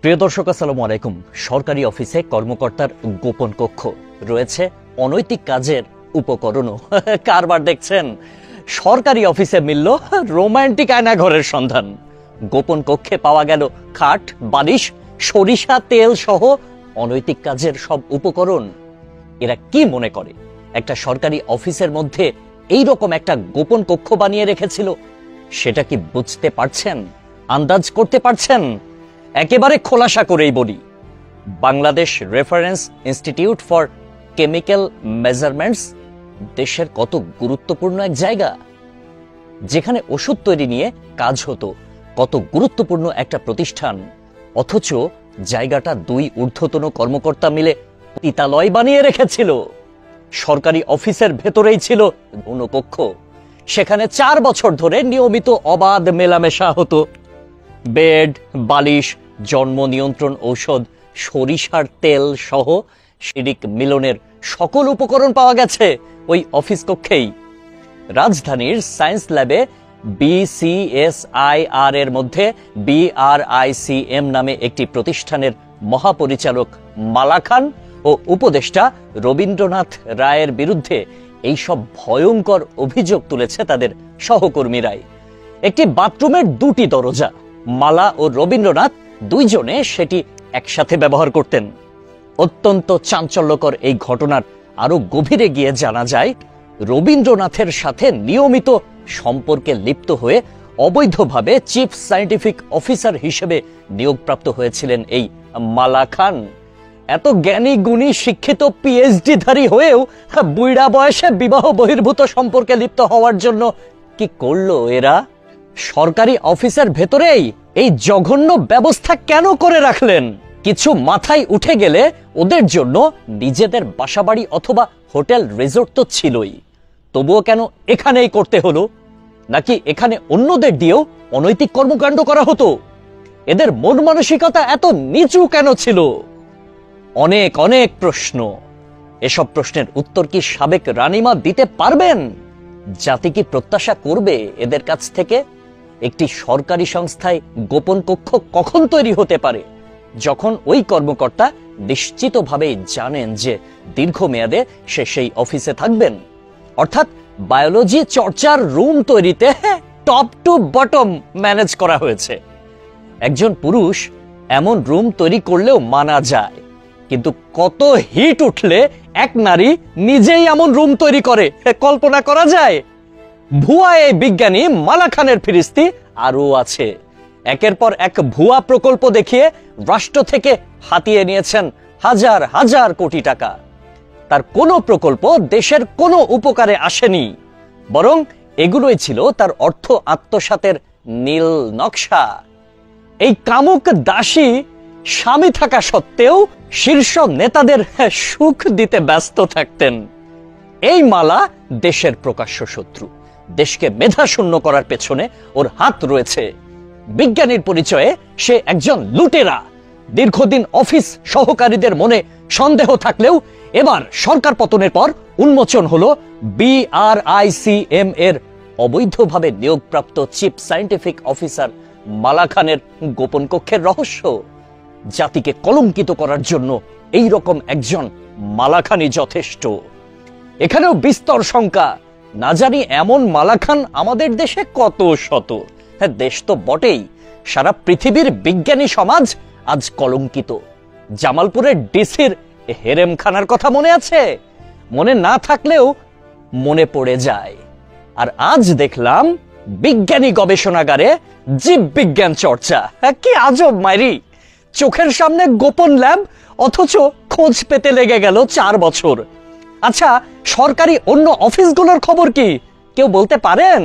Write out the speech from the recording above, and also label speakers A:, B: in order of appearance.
A: প্রিয় দর্শক, আসসালামু আলাইকুম। সরকারি অফিসে কর্মকর্তার গোপন কক্ষ রয়েছে, অনৈতিক কাজের উপকরণও কারবার দেখছেন। সরকারি অফিসে মিলল রোমান্টিক আয়নাঘরের সন্ধান। গোপন কক্ষে পাওয়া গেল খাট, বালিশ, সরিষা তেল সহ অনৈতিক কাজের সব উপকরণ। এরা কি মনে করে একটা সরকারি অফিসের মধ্যে এই রকম একটা গোপন কক্ষ বানিয়ে রেখেছিল? সেটা কি বুঝতে পারছেন? আন্দাজ করতে পারছেন? একেবারে খোলাসা করেই বলি, Bangladesh reference institute for chemical measurements দেশের কত গুরুত্বপূর্ণ এক জায়গা, যেখানে ওষুধ তৈরি নিয়ে কাজ হতো, কত গুরুত্বপূর্ণ একটা প্রতিষ্ঠান। অথচ জায়গাটা দুই ঊর্ধ্বতন কর্মকর্তা মিলে পতিতালয় বানিয়ে রেখেছিল। সরকারি অফিসের ভেতরেই ছিল অনুকক্ষ। সেখানে 4 বছর ধরে নিয়মিত অবাধ মেলামেশা হতো। বেড, বালিশ, জন্ম নিয়ন্ত্রণ ঔষধ, সরিষার তেল সহ শিরিক মিলনের সকল উপকরণ পাওয়া গেছে ওই অফিস কক্ষেই। রাজধানীর সায়েন্স ল্যাবে BCSIR এর মধ্যে BRICM নামে একটি প্রতিষ্ঠানের মহাপরিচালক মালা খান ও উপদেষ্টা রবীন্দ্রনাথ রায়ের বিরুদ্ধে এইসব ভয়ঙ্কর অভিযোগ তুলেছে তাদের সহকর্মীরাই। একটি বাথরুমের 2টি দরজা, মালা ও রবীন্দ্রনাথ দুইজনে সেটি একসাথে ব্যবহার করতেন। অত্যন্ত চাঞ্চল্যকর এই ঘটনার আরো গভীরে গিয়ে জানা যায়, রবীন্দ্রনাথের সাথে নিয়মিত সম্পর্কে লিপ্ত হয়ে অবৈধভাবে চিফ সায়েন্টিফিক অফিসার হিসেবে নিয়োগপ্রাপ্ত হয়েছিলেন এই মালা খান। এত জ্ঞানী গুণী শিক্ষিত PhD ধারী হয়েও বুইড়া বয়সে বিবাহ বহির্ভূত সম্পর্কে লিপ্ত হওয়ার জন্য কি করলো এরা? সরকারি অফিসের ভেতরেই এই জঘন্য ব্যবস্থা কেন করে রাখলেন? কিছু মাথায় উঠে গেলে ওদের জন্য নিজেদের বাসাবাড়ি অথবা হোটেল রিসোর্ট তো ছিলই, তবুও কেন এখানেই করতে হলো? নাকি এখানে অন্যদের দিয়েও অনৈতিক কর্মকাণ্ড করা হতো? এদের মন মানসিকতা এত নিচু কেন ছিল? অনেক অনেক প্রশ্ন। এসব প্রশ্নের উত্তর কি সাবেক রানীমা দিতে পারবেন? জাতি কি প্রত্যাশা করবে এদের কাছ থেকে? একটি সরকারি সংস্থায় গোপন কক্ষ কখন তৈরি হতে পারে? যখন ওই কর্মকর্তা নিশ্চিতভাবেই জানেন যে দীর্ঘমেয়াদে সে সেই অফিসে থাকবেন। অর্থাৎ বায়োলজি চর্চার রুম তৈরিতে টপ টু বটম ম্যানেজ করা হয়েছে। একজন পুরুষ এমন রুম তৈরি করলেও মানা যায়, কিন্তু কত হিট উঠলে এক নারী নিজেই এমন রুম তৈরি করে কল্পনা করা যায়? ভুয়া এই বিজ্ঞানী মালা খানের ফিরিস্তি আরও আছে। একের পর এক ভুয়া প্রকল্প দেখিয়ে রাষ্ট্র থেকে হাতিয়ে নিয়েছেন হাজার হাজার কোটি টাকা। তার কোনো প্রকল্প দেশের কোনো উপকারে আসেনি, বরং এগুলোই ছিল তার অর্থ আত্মসাতের নীল নকশা। এই কামুক দাসী স্বামী থাকা সত্ত্বেও শীর্ষ নেতাদের সুখ দিতে ব্যস্ত থাকতেন। এই মালা দেশের প্রকাশ্য শত্রু। দেশকে মেধাশূন্য করার পেছনে ওর হাত রয়েছে। বিজ্ঞানীর পরিচয়ে সে একজন লুটেরা। দীর্ঘদিন অফিস সহকারীদের মনে সন্দেহ থাকলেও এবার সরকার পতনের পর উন্মোচন হলো BRICM এর অবৈধভাবে নিয়োগপ্রাপ্ত চিফ সায়েন্টিফিক অফিসার মালা খানের গোপন কক্ষের রহস্য। জাতিকে কলঙ্কিত করার জন্য এই রকম একজন মালা খানই যথেষ্ট। এখানেও বিস্তর শঙ্কা। না জানি এমন মালা খান আমাদের দেশে কত শত। হ্যাঁ, দেশ তো বটেই, সারা পৃথিবীর বিজ্ঞানী সমাজ আজ কলঙ্কিত। জামালপুরের ডিসির হেরেমখানার কথা মনে আছে? মনে না থাকলেও মনে পড়ে যায়। আর আজ দেখলাম বিজ্ঞানী গবেষণাগারে জীব বিজ্ঞান চর্চা। কি আজব মাইরি! চোখের সামনে গোপন ল্যাব, অথচ খোঁজ পেতে লেগে গেল 4 বছর। আচ্ছা, সরকারি অন্য অফিসগুলোর খবর কি কেউ বলতে পারেন?